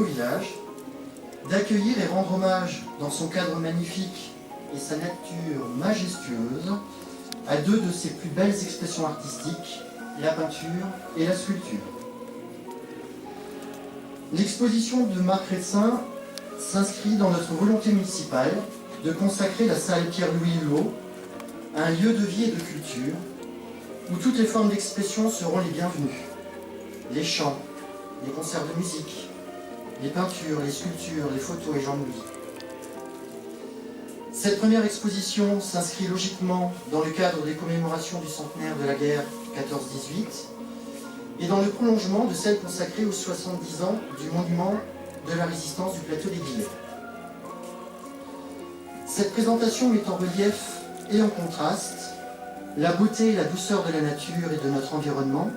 beau village, d'accueillir et rendre hommage dans son cadre magnifique et sa nature majestueuse à deux de ses plus belles expressions artistiques, la peinture et la sculpture. L'exposition de Marc Redsin s'inscrit dans notre volonté municipale de consacrer la salle Pierre-Louis Hulot à un lieu de vie et de culture où toutes les formes d'expression seront les bienvenues. Les chants, les concerts de musique, les peintures, les sculptures, les photos et j'en oublie. Cette première exposition s'inscrit logiquement dans le cadre des commémorations du centenaire de la guerre 14-18 et dans le prolongement de celle consacrée aux 70 ans du monument de la résistance du plateau des Guillets. Cette présentation met en relief et en contraste la beauté et la douceur de la nature et de notre environnement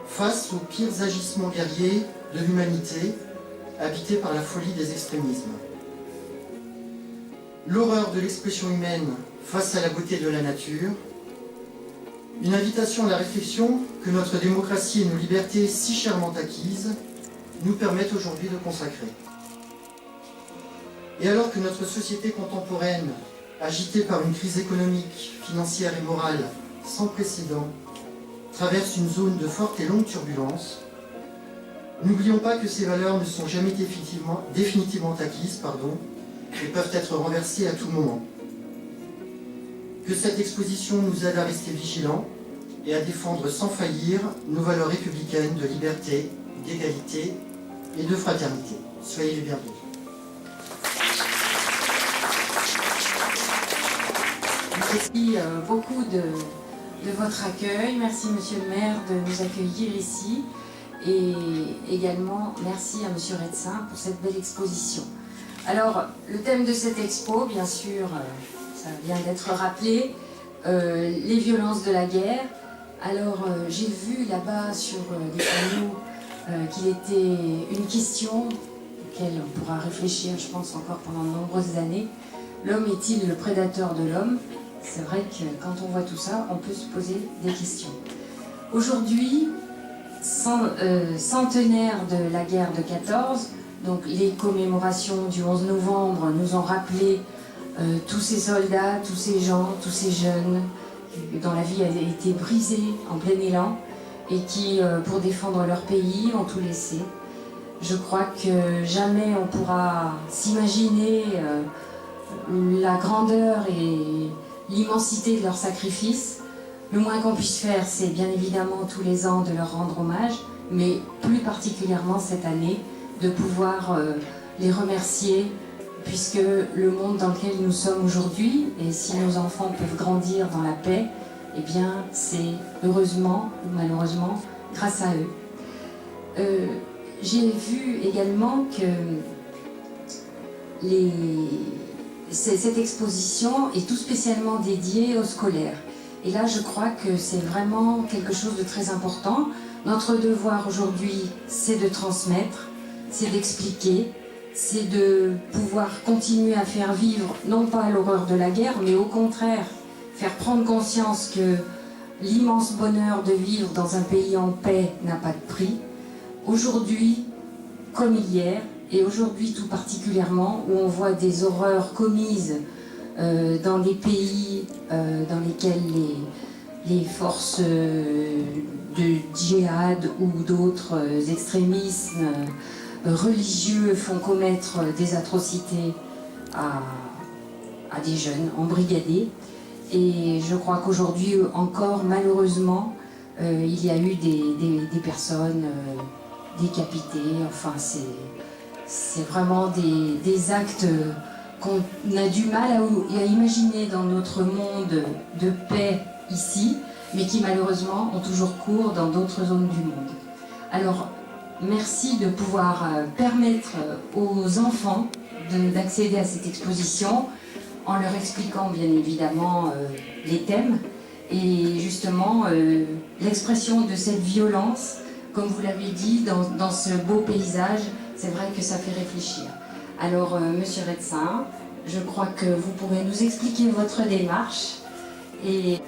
face aux pires agissements guerriers de l'humanité habitée par la folie des extrémismes. L'horreur de l'expression humaine face à la beauté de la nature, une invitation à la réflexion que notre démocratie et nos libertés si chèrement acquises nous permettent aujourd'hui de consacrer. Et alors que notre société contemporaine, agitée par une crise économique, financière et morale sans précédent, traverse une zone de forte et longue turbulence, n'oublions pas que ces valeurs ne sont jamais définitivement acquises, et peuvent être renversées à tout moment. Que cette exposition nous aide à rester vigilants et à défendre sans faillir nos valeurs républicaines de liberté, d'égalité et de fraternité. Soyez les bienvenus. Merci beaucoup de votre accueil. Merci Monsieur le maire de nous accueillir ici. Et également merci à Monsieur Redsin pour cette belle exposition. Alors, le thème de cette expo, bien sûr, ça vient d'être rappelé, les violences de la guerre. Alors, j'ai vu là-bas sur des panneaux qu'il était une question auquel on pourra réfléchir, je pense, encore pendant de nombreuses années. L'homme est-il le prédateur de l'homme? C'est vrai que quand on voit tout ça, on peut se poser des questions. Aujourd'hui, centenaire de la guerre de 14, donc les commémorations du 11 novembre nous ont rappelé tous ces soldats, tous ces gens, tous ces jeunes dont la vie a été brisée en plein élan et qui, pour défendre leur pays, ont tout laissé. Je crois que jamais on pourra s'imaginer la grandeur et l'immensité de leur sacrifice. Le moins qu'on puisse faire, c'est bien évidemment tous les ans de leur rendre hommage, mais plus particulièrement cette année, de pouvoir les remercier, puisque le monde dans lequel nous sommes aujourd'hui, et si nos enfants peuvent grandir dans la paix, eh bien c'est heureusement ou malheureusement grâce à eux. J'ai vu également que cette exposition est tout spécialement dédiée aux scolaires. Et là, je crois que c'est vraiment quelque chose de très important. Notre devoir aujourd'hui, c'est de transmettre, c'est d'expliquer, c'est de pouvoir continuer à faire vivre, non pas l'horreur de la guerre, mais au contraire, faire prendre conscience que l'immense bonheur de vivre dans un pays en paix n'a pas de prix. Aujourd'hui, comme hier, et aujourd'hui tout particulièrement, où on voit des horreurs commises dans des pays dans lesquels les forces de djihad ou d'autres extrémismes religieux font commettre des atrocités à des jeunes embrigadés. Et je crois qu'aujourd'hui encore, malheureusement, il y a eu des personnes décapitées. Enfin, c'est vraiment des actes qu'on a du mal à imaginer dans notre monde de paix ici, mais qui malheureusement ont toujours cours dans d'autres zones du monde. Alors, merci de pouvoir permettre aux enfants d'accéder à cette exposition en leur expliquant bien évidemment les thèmes et justement l'expression de cette violence, comme vous l'avez dit, dans ce beau paysage. C'est vrai que ça fait réfléchir. Alors, Monsieur Redsin, je crois que vous pourrez nous expliquer votre démarche. Et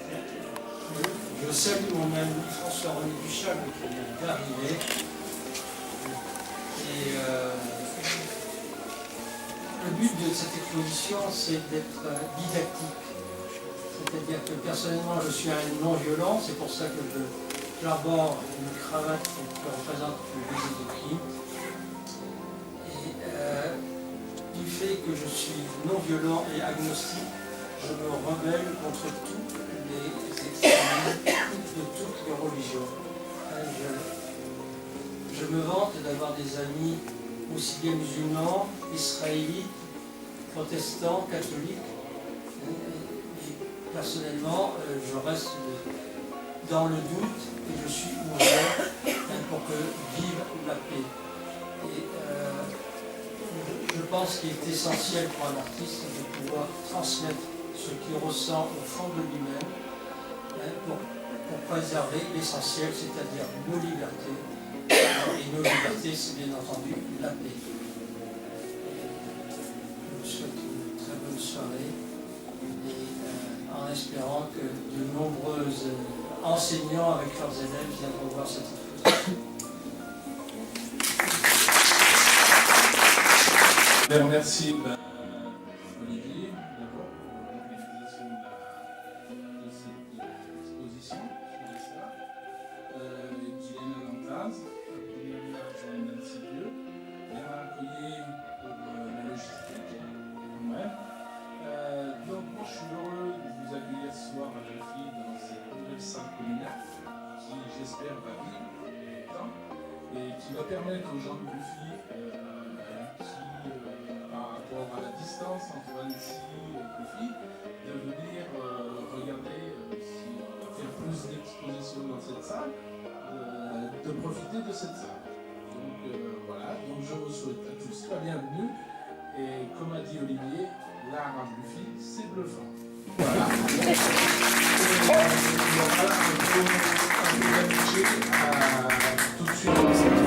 je salue mon ami François-René Duchal qui vient d'arriver. Et le but de cette exposition, c'est d'être didactique. C'est-à-dire que personnellement, je suis un non-violent, c'est pour ça que j'arbore une cravate qui représente le baiser de Klimt. Et du fait que je suis non-violent et agnostique, je me rebelle contre toutes les extrémismes de toutes les religions. Je me vante d'avoir des amis aussi bien musulmans, israélites, protestants, catholiques. Et personnellement, je reste dans le doute et je suis ouvert pour que vive la paix. Et je pense qu'il est essentiel pour un artiste de pouvoir transmettre ce qu'il ressent au fond de lui-même pour préserver l'essentiel, c'est-à-dire nos libertés. Et nos libertés, c'est bien entendu la paix. Je vous souhaite une très bonne soirée et en espérant que de nombreux enseignants avec leurs élèves viendront voir cette exposition. Merci Olivier d'abord pour l'organisation de cette exposition sur l'histoire. Guylaine Lantaz, première adjointe d'Annecy Dieu, Bernard Coyer pour la logistique, quand-même. Donc moi je suis heureux de vous accueillir ce soir à Delphi dans cette nouvelle salle communale qui j'espère va vivre longtemps et qui va permettre aux gens de Delphi par rapport à la distance entre Annecy et Delphi, de venir regarder si on va faire plus d'expositions dans cette salle, de profiter de cette salle. Donc voilà, donc je vous souhaite à tous la bienvenue et comme a dit Olivier, l'art à Delphi, c'est bluffant. Voilà. Et il y aura un peu d'affiché tout de suite dans cette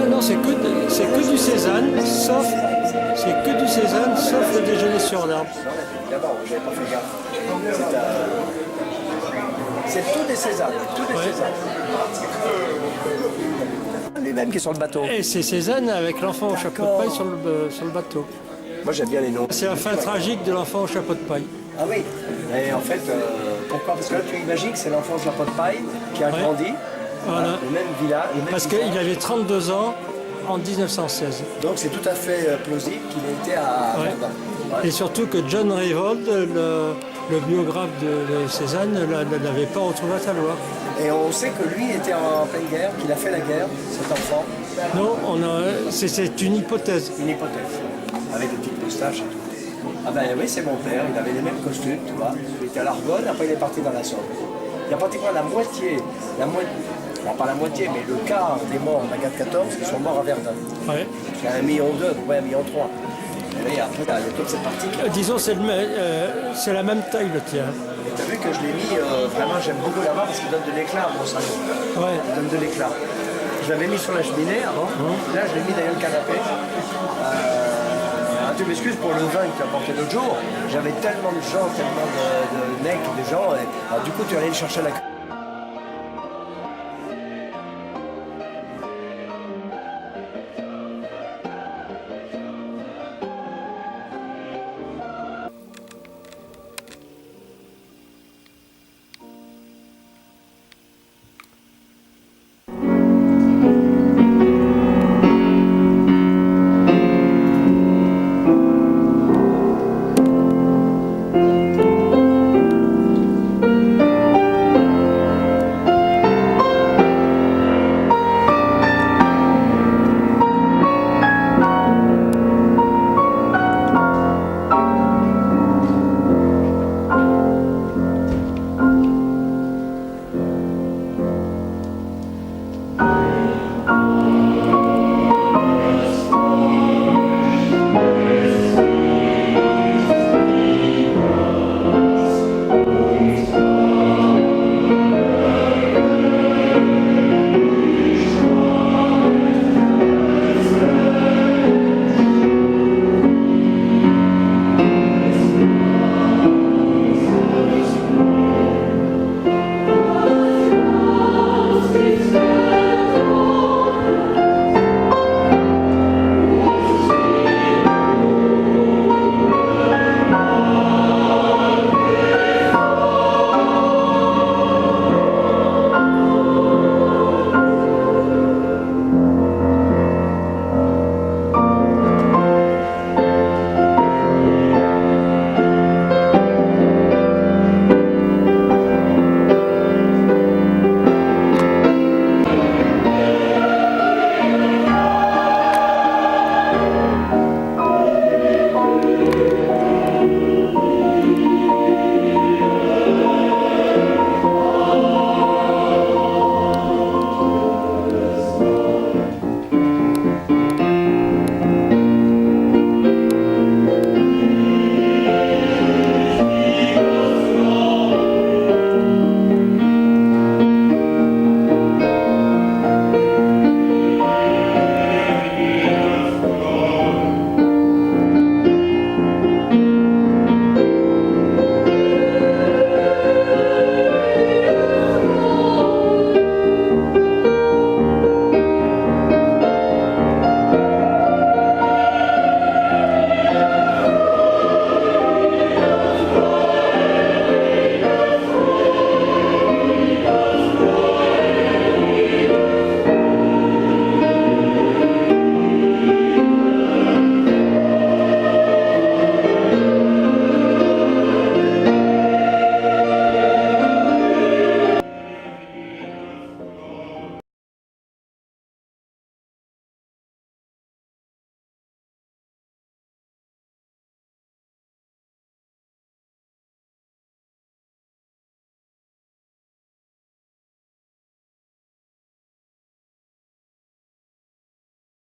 Non, c'est que du Cézanne, sauf le déjeuner sur l'arbre. D'abord, je n'avais pas fait gaffe. C'est tout des Cézanne. Les mêmes qui sont sur le bateau. Et c'est Cézanne avec l'enfant au chapeau de paille sur le bateau. Moi j'aime bien les noms. C'est la fin tragique de l'enfant au chapeau de paille. Ah oui. Et en fait, pourquoi? Parce que là tu imagines que c'est l'enfant au chapeau de paille qui a grandi. Voilà. Le même village. Parce qu'il avait 32 ans en 1916. Donc c'est tout à fait plausible qu'il ait été à Verdun. Ouais. Et surtout que John Rayvold, le biographe de Cézanne, ne l'avait pas retrouvé à Talois. Et on sait que lui était en pleine guerre, qu'il a fait la guerre, cet enfant. Non, c'est une hypothèse. Une hypothèse, avec des petites moustaches et tout. Ah ben oui, c'est mon père, il avait les mêmes costumes, tu vois. Il était à l'Argonne, après il est parti dans la Somme. Il y a pratiquement la moitié, bon, pas la moitié, mais le quart des morts de la guerre de 14 qui sont morts à Verdun. Ouais. Il y a 1,2 million, ouais, 1,3 million. Et après, il y a toute cette partie. Disons, c'est la même taille le tien. Et tu as vu que je l'ai mis, vraiment, j'aime beaucoup là-bas parce qu'il donne de l'éclat, mon salon. Ouais. Il donne de l'éclat. Je l'avais mis sur la cheminée avant. Là, je l'ai mis derrière le canapé. Tu m'excuses pour le vin que tu as apporté l'autre jour. J'avais tellement de gens, tellement de mecs, de gens. Et, alors, du coup, tu allais le chercher à la